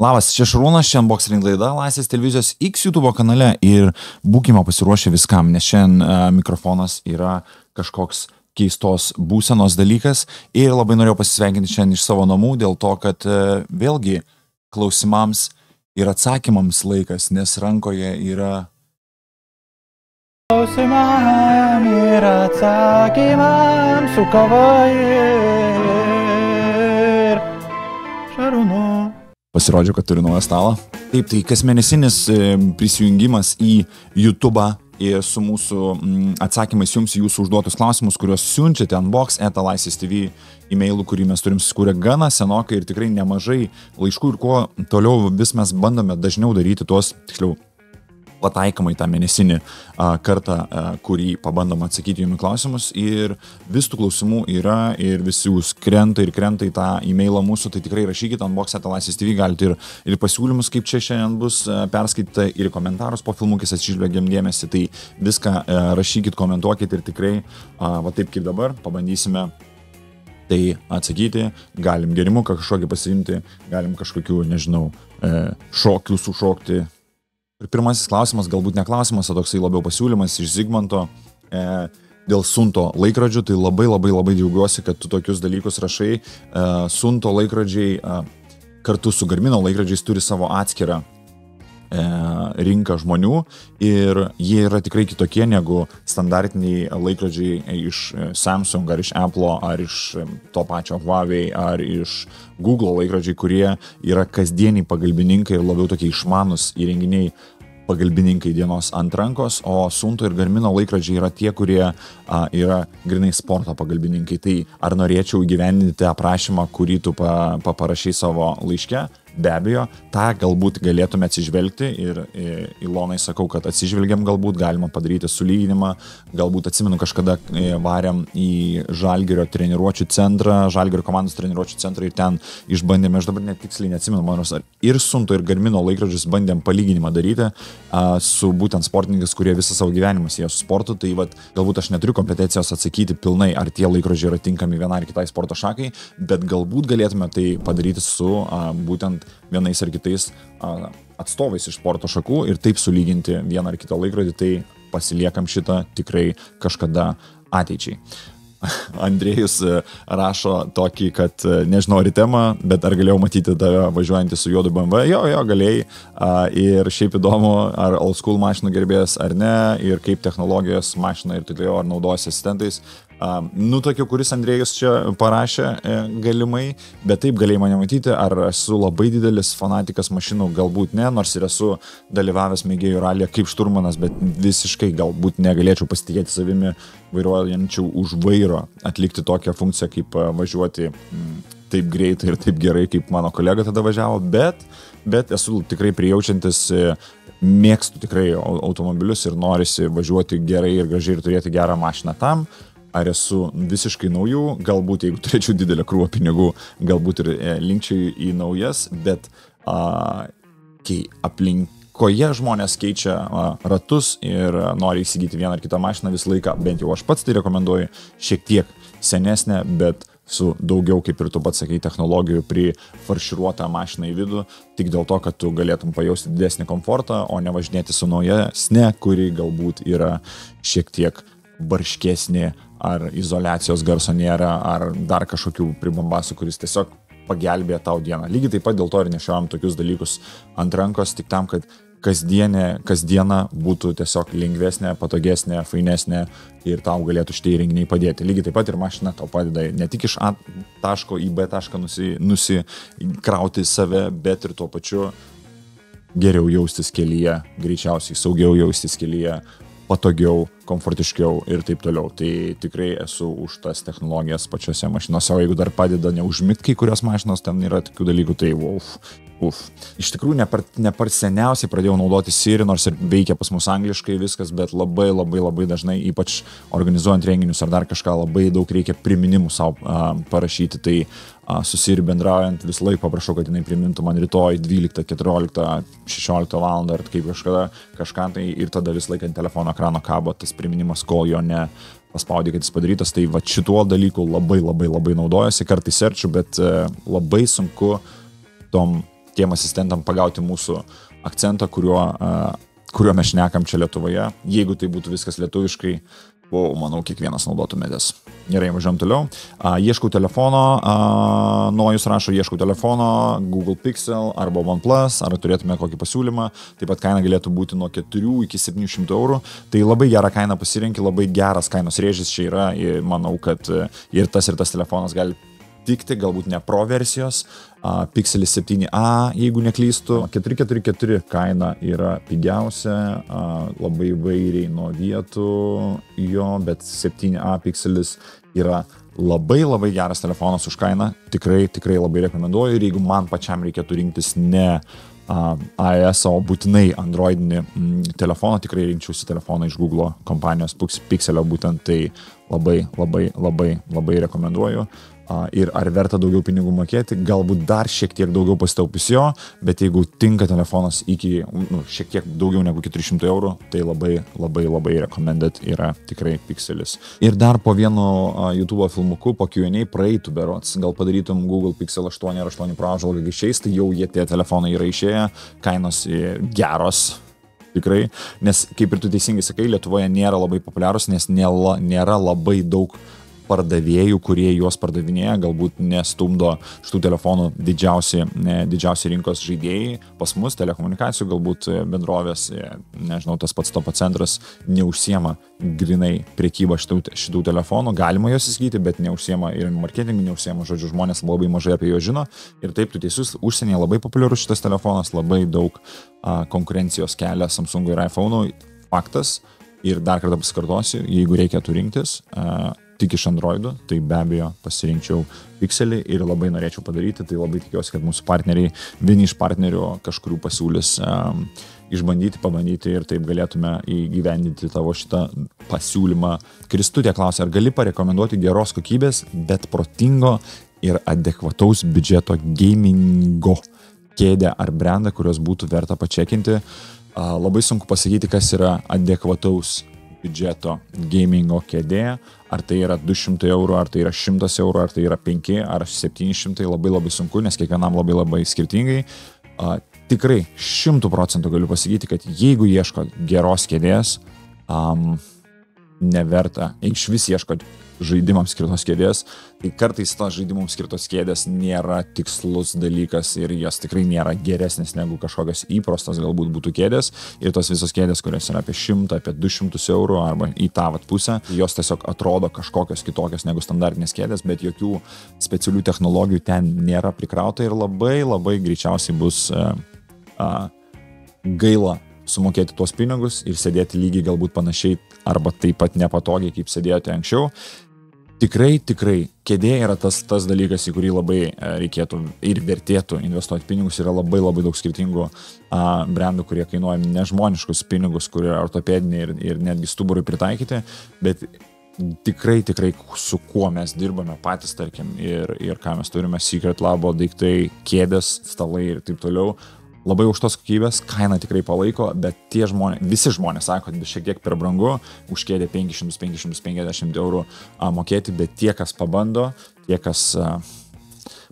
Labas, čia Šarūnas, šiandien Boxring laida Laisvės televizijos X YouTube kanale ir būkime pasiruošę viskam, nes šiandien mikrofonas yra kažkoks keistos būsenos dalykas ir labai norėjau pasisveikinti šiandien iš savo namų dėl to, kad vėlgi klausimams ir atsakymams laikas, nes rankoje yra... Klausimam ir atsakymam su kava ir Šarūnu. Pasirodžiu, kad turiu naują stalą. Taip, tai kasmėnesinis prisijungimas į YouTube'ą ir su mūsų atsakymais jums jūsų užduotus klausimus, kuriuos siunčiate unbox@laisvės.tv e-mailų, kurį mes turim susikūrę gana senokai ir tikrai nemažai laiškų ir kuo toliau vis mes bandome dažniau daryti tuos, tiksliau, pataikamai tą mėnesinį kartą, kurį pabandom atsakyti jums klausimus ir vis tų klausimų yra ir visi jūs krenta į tą e-mailą mūsų, tai tikrai rašykite unbox@laisvės.tv, galite ir pasiūlymus, kaip čia šiandien bus perskaityti ir komentarus po filmukės atsižvelgiam dėmesį, tai viską rašykit, komentuokit ir tikrai, va taip kaip dabar, pabandysime tai atsakyti, galim gerimuką kažkokį pasiimti, galim kažkokių, nežinau, šokių sušokti. Ir pirmasis klausimas, galbūt ne klausimas, o toksai labiau pasiūlymas iš Zigmanto dėl Sunto laikrodžių, tai labai džiaugiuosi, kad tu tokius dalykus rašai. Sunto laikrodžiai kartu su Garmino laikrodžiais turi savo atskirą rinką žmonių ir jie yra tikrai kitokie negu standartiniai laikrodžiai iš Samsung ar iš Apple ar iš to pačio Huawei ar iš Google laikrodžiai, kurie yra kasdieniai pagalbininkai ir labiau tokie išmanus įrenginiai pagalbininkai dienos ant rankos, o Sunto ir Garmino laikrodžiai yra tie, kurie yra grinai sporto pagalbininkai. Tai ar norėčiau įgyvendinti aprašymą, kurį tu parašai savo laiške? Be abejo, tą galbūt galėtume atsižvelgti ir Ilonai sakau, kad atsižvelgiam galbūt, galima padaryti sulyginimą, galbūt atsimenu kažkada varėm į Žalgirio treniruočių centrą, Žalgirio komandos treniruočių centrą ir ten išbandėme, aš dabar net tiksliai neatsimenu, manos, ir Sunto ir Garmino laikrodžius bandėm palyginimą daryti su būtent sportininkais, kurie visą savo gyvenimą sieja su sportu, tai vat, galbūt aš neturiu kompetencijos atsakyti pilnai, ar tie laikrodžiai yra tinkami vienai ar kitai sporto šakai, bet galbūt galėtume tai padaryti su būtent vienais ar kitais atstovais iš sporto šakų ir taip sulyginti vieną ar kitą laikrodį, tai pasiliekam šitą tikrai kažkada ateičiai. Andrėjus rašo tokį, kad nežinau ar į temą, bet ar galėjau matyti tave važiuojantį su juodu BMW? Jo, galėjai. Ir šiaip įdomu, ar old school mašinų gerbėjas ar ne, ir kaip technologijos mašina ir taip ar naudojasi asistentais. Tokiu, kuris Andrėjus čia parašė galimai, bet taip galėjai mane matyti, ar esu labai didelis fanatikas mašinų, galbūt ne, nors ir esu dalyvavęs mėgėjų ralyje kaip šturmanas, bet visiškai galbūt negalėčiau pasitikėti savimi vairuojančių už vairo atlikti tokią funkciją, kaip važiuoti taip greitai ir taip gerai, kaip mano kolega tada važiavo, bet esu tikrai prijaučiantis, mėgstu tikrai automobilius ir norisi važiuoti gerai ir gražiai ir turėti gerą mašiną tam. Ar esu visiškai naujų, galbūt jeigu turėčiau didelę krūvą pinigų, galbūt ir linkčiau į naujas, bet kai aplinkoje žmonės keičia ratus ir nori įsigyti vieną ar kitą mašiną visą laiką, bent jau aš pats tai rekomenduoju, šiek tiek senesnę, bet su daugiau, kaip ir tu pats sakai, technologijų prifarširuotą mašiną į vidų, tik dėl to, kad tu galėtum pajausti didesnį komfortą, o ne važinėti su naujesne, kuri galbūt yra šiek tiek barškesnė, ar izoliacijos garso nėra, ar dar kažkokių pribambasų, kuris tiesiog pagelbėja tau dieną. Lygiai taip pat dėl to ir nešiojam tokius dalykus ant rankos, tik tam, kad kasdiena būtų tiesiog lengvesnė, patogesnė, fainesnė ir tau galėtų šitie įrenginiai padėti. Lygiai taip pat ir mašina tau padeda ne tik iš A taško į B tašką nusikrauti save, bet ir tuo pačiu geriau jaustis kelyje, greičiausiai saugiau jaustis kelyje, patogiau, komfortiškiau ir taip toliau. Tai tikrai esu už tas technologijas pačiose mašinose, o jeigu dar padeda neužmigti kai kurios mašinos, ten yra tokių dalykų, tai Iš tikrųjų, ne per seniausiai pradėjau naudoti Siri, nors ir veikia pas mus angliškai viskas, bet labai dažnai, ypač organizuojant renginius ar dar kažką, labai daug reikia priminimų savo parašyti. Tai su Siri bendraujant visą laiką paprašau, kad jinai primintų man rytoj 12, 14, 16 valandą ar kaip kažką tai ir tada visą laiką ant telefono ekrano kabo tas priminimas, kol jo ne paspaudė, kad jis padarytas. Tai va šituo dalyku labai naudojuosi, kartais serčiu, bet labai sunku tom tiem asistentam pagauti mūsų akcentą, kuriuo mes šnekam čia Lietuvoje. Jeigu tai būtų viskas lietuviškai, manau, kiekvienas naudotumėtės. Gerai, važiuojam toliau. Ieškau telefono, Nojus rašo, ieškau telefono, Google Pixel arba OnePlus, ar turėtume kokį pasiūlymą. Taip pat kaina galėtų būti nuo 4 iki 700 eurų. Tai labai gerą kainą pasirinki, labai geras kainos rėžis čia yra. Manau, kad ir tas telefonas gali tikti, galbūt ne Pro versijos, Pixelis 7a, jeigu neklystu. 444 kaina yra pigiausia, labai vairiai nuo vietų jo, bet 7a Pixelis yra labai geras telefonas už kainą, tikrai labai rekomenduoju ir jeigu man pačiam reikėtų rinktis ne iOS, o būtinai Androidinį telefoną, tikrai rinkčiausi telefoną iš Google kompanijos Pixelio, būtent tai labai rekomenduoju. Ir ar verta daugiau pinigų mokėti, galbūt dar šiek tiek daugiau pasitaupys jo, bet jeigu tinka telefonas iki šiek tiek daugiau negu 400 eurų, tai labai recommended yra tikrai Pixelis. Ir dar po vienu YouTube filmuku, po Q&A praeitų berods, gal padarytum Google Pixel 8 ar 8 Pro apžvalgą išeis, tai jau jie tie telefonai yra išėję, kainos geros. Tikrai, nes kaip ir tu teisingai sakai, Lietuvoje nėra labai populiarus, nes nėra labai daug pardavėjų, kurie juos pardavinėja, galbūt nestumdo šitų telefonų didžiausi rinkos žaidėjai. Pas mus telekomunikacijų galbūt bendrovės, nežinau, tas pats Topo centras neužsiema grinai prekybą šitų telefonų. Galima juos įsigyti, bet neužsiema ir marketingu, neužsiema, žodžiu, žmonės labai mažai apie juos žino. Ir taip, tu teisus, užsienyje labai populiarus šitas telefonas, labai daug konkurencijos kelia Samsung'ui ir iPhone'ui. Faktas. Ir dar kartą pasikartosiu, jeigu reikėtų rinktis tik iš Androidų, tai be abejo pasirinkčiau Pixelį ir labai norėčiau padaryti, tai labai tikiuosi, kad mūsų partneriai, vieni iš partnerių kažkurių pasiūlys išbandyti, pabandyti ir taip galėtume įgyvendinti tavo šitą pasiūlymą. Kristutė klausia, ar gali parekomenduoti geros kokybės, bet protingo ir adekvataus biudžeto gamingo kėdę ar brandą, kurios būtų verta pačekinti. Labai sunku pasakyti, kas yra adekvataus biudžeto gamingo kėdė, ar tai yra 200 eurų, ar tai yra 100 eurų, ar tai yra 5 ar 700, labai sunku, nes kiekvienam labai skirtingai. Tikrai 100% galiu pasakyti, kad jeigu ieško geros kėdės, neverta, iš vis ieško žaidimams skirtos kėdės, tai kartais tos žaidimams skirtos kėdės nėra tikslus dalykas ir jos tikrai nėra geresnės negu kažkokios įprastos galbūt būtų kėdės ir tos visos kėdės, kurios yra apie 100, apie 200 eurų arba į tą pusę, jos tiesiog atrodo kažkokios kitokios negu standartinės kėdės, bet jokių specialių technologijų ten nėra prikrauta ir labai greičiausiai bus gaila sumokėti tuos pinigus ir sėdėti lygiai galbūt panašiai arba taip pat nepatogiai, kaip sėdėjote anksčiau. Tikrai, kėdė yra tas dalykas, į kurį labai reikėtų ir vertėtų investuoti pinigus. Yra labai daug skirtingų brandų, kurie kainuoja nežmoniškus pinigus, kurie yra ortopediniai ir netgi stuburui pritaikyti, bet tikrai, su kuo mes dirbame patys, tarkim, ir ką mes turime, Secret Labo daiktai, kėdės, stalai ir taip toliau. Labai aukštos kokybės, kaina tikrai palaiko, bet visi žmonės sako, kad šiek tiek per brangu, už kėdę 500-550 eurų mokėti, bet tie, kas pabando, tie, kas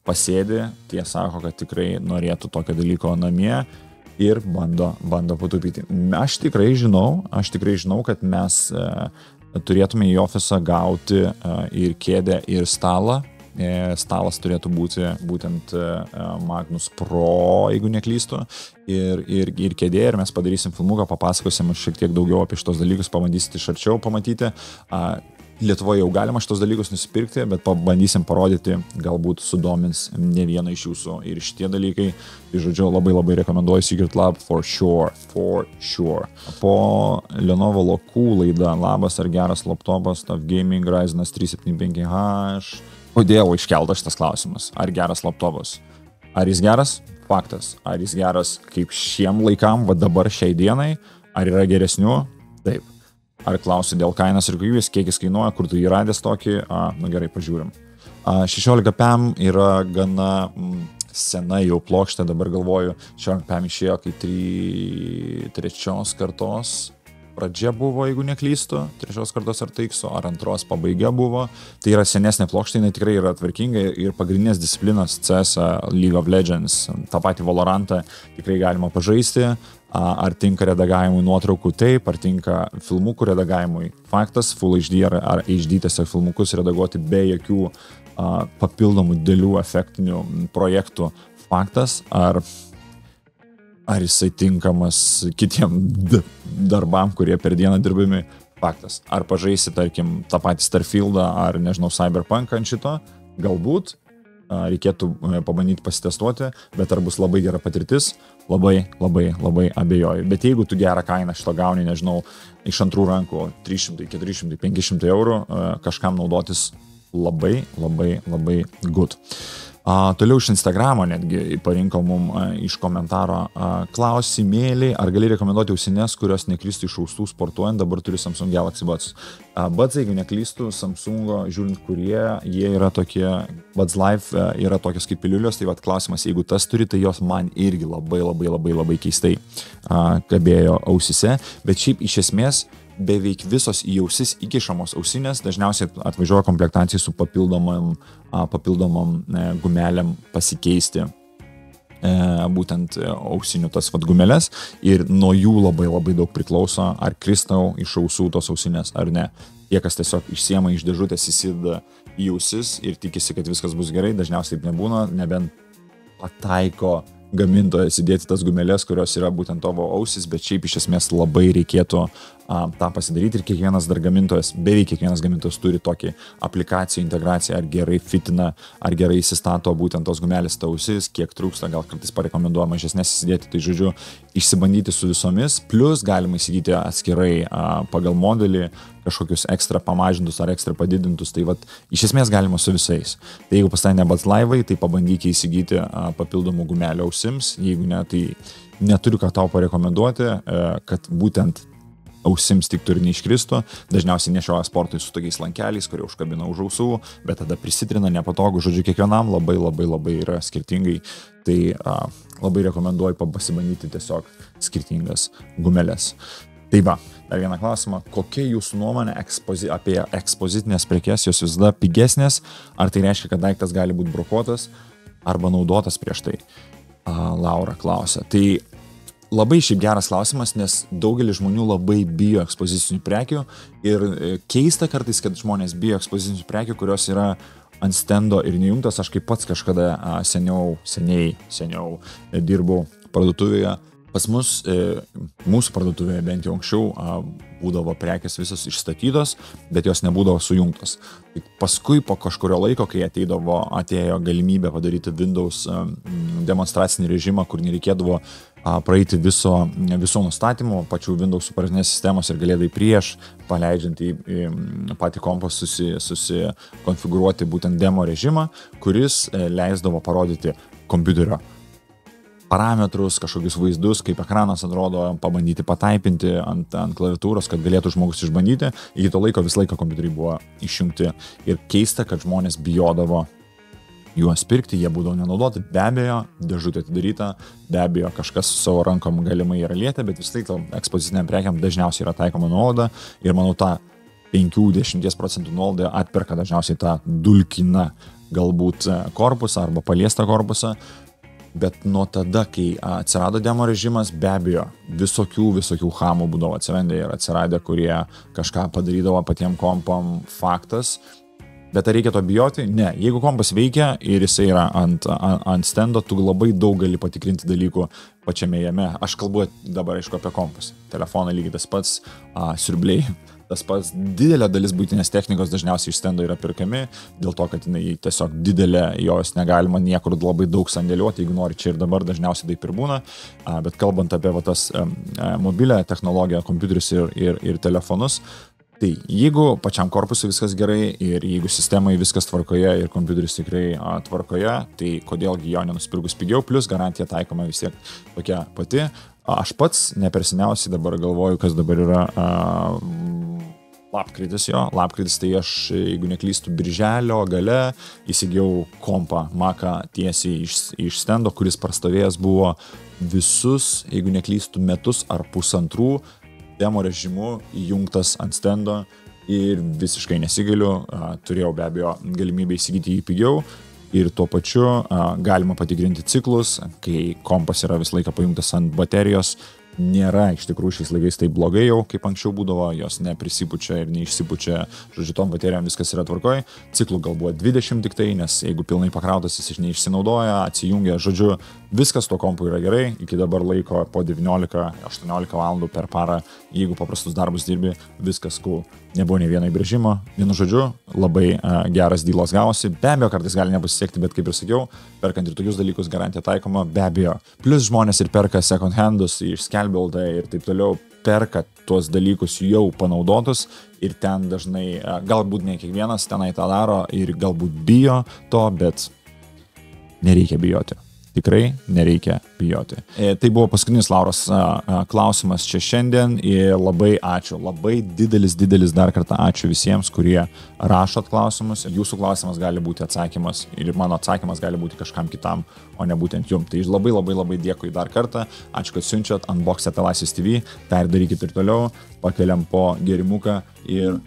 pasėdi, tie sako, kad tikrai norėtų tokio dalyko namie ir bando patupyti. Aš tikrai žinau, kad mes turėtume į ofisą gauti ir kėdę, ir stalą. Stalas turėtų būti būtent Magnus Pro, jeigu neklystu, ir kėdė, ir mes padarysim filmuką, papasakosim šiek tiek daugiau apie šitos dalykus, pabandysite iš arčiau pamatyti. Lietuvoje jau galima šitos dalykus nusipirkti, bet pabandysim parodyti, galbūt sudomins ne vieną iš jūsų ir šitie dalykai. Tai žodžiu, labai rekomenduoju Secret Lab for sure. Po Lenovo lokų laida, labas, ar geras laptopas, TUF Gaming Ryzen 375H. Kodėl iškeltas šitas klausimas? Ar geras laptopas? Ar jis geras? Faktas. Ar jis geras kaip šiem laikam, va dabar šiai dienai? Ar yra geresnių? Taip. Ar klausi dėl kainos ir kokybės, kiek jis kainuoja, kur tu jį radęs tokį? Gerai, pažiūrim. 16 PM yra gana sena jau plokštė, dabar galvoju, 16 PM išėjo kaip 3 kartos pradžia buvo, jeigu neklystu, 3 kartos RTX, ar 2 pabaiga buvo. Tai yra senesnė plokštė, jinai tikrai yra tvarkinga ir pagrindinės disciplinos CS, League of Legends, tą patį Valorantą tikrai galima pažaisti. Ar tinka redagavimui nuotraukų, taip, ar tinka filmukų redagavimui. Faktas, Full HD ar HD tiesiog filmukus redaguoti be jokių papildomų didelių efektinių projektų. Faktas, ar jisai tinkamas kitiem darbam, kurie per dieną dirbami. Faktas. Ar pažaisi, tarkim, tą patį Starfieldą ar, nežinau, Cyberpunk ant šito, galbūt reikėtų pabandyti pasitestuoti, bet ar bus labai gera patirtis, labai abejoju. Bet jeigu tu gerą kainą šito gauni, nežinau, iš antrų rankų 300, 400, 500 eurų, kažkam naudotis labai good. Toliau iš Instagramo netgi parinko mum iš komentaro klausimėlį, ar gali rekomenduoti ausines, kurios nekristų iš ausų sportuojant, dabar turiu Samsung Galaxy Buds. Buds, jeigu neklystų, Samsungo, žiūrint kurie, jie yra tokie, Buds Live yra tokios kaip piliulios, tai vat klausimas, jeigu tas turi, tai jos man irgi labai keistai kabėjo ausise, bet šiaip iš esmės beveik visos į ausis įkišamos ausinės dažniausiai atvažiuoja komplektacijai su papildomom gumelėm pasikeisti būtent ausinių tas gumelės ir nuo jų labai daug priklauso, ar kristau iš ausų tos ausinės ar ne. Tie, kas tiesiog išsiema iš dėžutės, įsideda į ausis ir tikisi, kad viskas bus gerai, dažniausiai taip nebūna, nebent pataiko gamintojas įdėti tas gumelės, kurios yra būtent tavo ausis, bet šiaip iš esmės labai reikėtų tą pasidaryti ir beveik kiekvienas gamintojas turi tokį aplikaciją, integraciją, ar gerai fitina, ar gerai įsistato būtent tos gumelės ausis, kiek trūksta, gal kartais parekomenduoja mažesnės įsidėti, tai žodžiu, išsibandyti su visomis, plus galima įsigyti atskirai pagal modelį kažkokius ekstra pamažintus ar ekstra padidintus, tai vat, iš esmės galima su visais. Tai jeigu pas tai ne Buds Live, tai pabandykite įsigyti papildomų gumelio ausims, jeigu ne, tai neturiu ką tau parekomenduoti, kad būtent ausims tiktų ir neiškristų, dažniausiai nešioja sportui su tokiais lankeliais, kurie užkabina už ausų, bet tada prisitrina nepatogu, žodžiu, kiekvienam labai yra skirtingai, tai labai rekomenduoju pasibandyti tiesiog skirtingas gumelės. Tai va, dar vieną klausimą, kokia jūsų nuomonė apie ekspozitinės prekes, jos visada pigesnės, ar tai reiškia, kad daiktas gali būti brokuotas arba naudotas prieš tai? Laura klausia. Tai labai šiaip geras klausimas, nes daugelis žmonių labai bijo ekspozicinių prekių ir keista kartais, kad žmonės bijo ekspozicinių prekių, kurios yra ant stendo ir nejungtos. Aš kaip pats kažkada seniau dirbau parduotuvėje. Pas mus, mūsų parduotuvėje bent jau anksčiau, būdavo prekės visos išstatytos, bet jos nebūdavo sujungtos. Paskui po kažkurio laiko, kai atėjo galimybė padaryti Windows demonstracinį režimą, kur nereikėdavo praeiti viso nustatymo, pačių Windows operacinės sistemos ir galėdai prieš, paleidžiant į patį kompą susikonfigūruoti būtent demo režimą, kuris leisdavo parodyti kompiuterio parametrus, kažkokius vaizdus, kaip ekranas atrodo, pabandyti pataipinti ant klaviatūros, kad galėtų žmogus išbandyti. Iki to laiko visą laiką kompiuteriai buvo išjungti ir keista, kad žmonės bijodavo juos pirkti, jie būdavo nenaudoti, be abejo, dėžutė atidaryta, be abejo, kažkas su savo rankom galimai yra lietę, bet vis laik ekspoziciniam prekiam dažniausiai yra taikoma nuolaida ir manau tą 5-10% nuolaidą atperka dažniausiai tą dulkiną galbūt korpusą arba paliestą korpusą. Bet nuo tada, kai atsirado demo režimas, be abejo, visokių hamų būdavo atsiradę, kurie kažką padarydavo patiem kompam, faktas. Bet ar reikia to bijoti? Ne. Jeigu kompas veikia ir jisai yra ant stendo, tu labai daug gali patikrinti dalykų pačiame jame. Aš kalbu dabar, aišku, apie kompus. Telefoną lygiai tas pats, siurbliai. Tas pats, didelė dalis buitinės technikos dažniausiai iš stendo yra pirkami, dėl to, kad jinai tiesiog didelė, jos negalima niekur labai daug sandėliuoti, jeigu nori čia ir dabar, dažniausiai taip ir būna. Bet kalbant apie tas mobilę technologiją, kompiuterius ir telefonus, tai jeigu pačiam korpusui viskas gerai ir jeigu sistemai viskas tvarkoje ir kompiuteris tikrai tvarkoje, tai kodėlgi jo nenusipirkus pigiau, plus garantija taikoma vis tiek tokia pati. Aš pats neperseniausiai dabar galvoju, kas dabar yra lapkritis, tai aš, jeigu neklystu, birželio gale įsigijau kompą Macą tiesiai iš stendo, kuris prastovėjęs buvo visus, jeigu neklystu, metus ar pusantrų demo režimu įjungtas ant stendo ir visiškai nesigailiu, turėjau be abejo galimybę įsigyti jį pigiau ir tuo pačiu galima patikrinti ciklus, kai kompas yra visą laiką pajungtas ant baterijos. Nėra iš tikrųjų šiais laikais taip blogai jau, kaip anksčiau būdavo, jos neprisipučia ir neišsipučia, žodžiu, tom baterijom viskas yra tvarkoj, ciklų gal buvo 20 tik tai, nes jeigu pilnai pakrautas jis neišsinaudoja, atsijungia, žodžiu, viskas to kompu yra gerai, iki dabar laiko po 19-18 valandų per parą, jeigu paprastus darbus dirbi, viskas cool. Nebuvo nei vieno įbrėžimo, vienu žodžiu, labai geras dylas gavosi, be abejo, kartais gali nepasisekti, bet kaip ir sakiau, perkant ir tokius dalykus garantija taikoma, be abejo. Plus žmonės ir perka second handus iš Skelbild ir taip toliau, perka tuos dalykus jau panaudotus ir ten dažnai, galbūt ne kiekvienas tenai tą daro ir galbūt bijo to, bet nereikia bijoti. Tikrai nereikia bijoti. Tai buvo paskutinis Lauros klausimas čia šiandien ir labai ačiū, labai didelis dar kartą ačiū visiems, kurie rašot klausimus ir jūsų klausimas gali būti atsakymas ir mano atsakymas gali būti kažkam kitam, o ne būtent jums. Tai labai dėkui dar kartą, ačiū, kad siunčiat, unbox@laisvės TV, tą ir darykit ir toliau, pakeliam po gerimuką ir